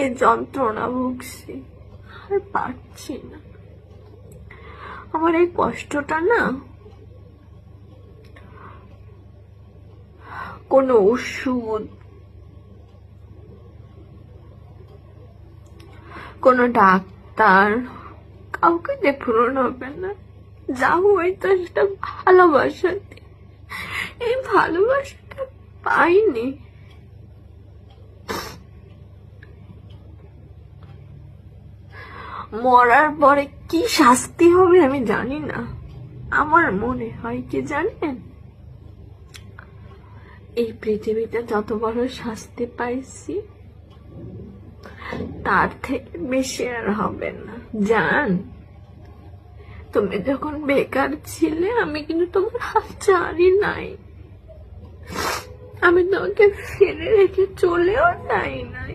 এ যন্ত্রণা ভুগছি, আর পারছি না। আমার এই কষ্টটা না কোনো ওষুধ, কোনো ডাক্তার, কাউকে দিয়ে পূরণ হবে না। যা হয়তো সেটা ভালোবাসাতে, এই ভালোবাসাটা পাইনি। মরার পরে কি শাস্তি হবে আমি জানি না। আমার মনে হয় কি জানেন, এই পৃথিবীতে যত বড় শাস্তি পাইছি তার থেকে বেশি আর হবে না। জান, তুমি যখন বেকার ছিলে আমি কিন্তু তোমার হাত ছাড়ি নাই, আমি তোমাকে ফেলে রেখে চলেও যাই নাই।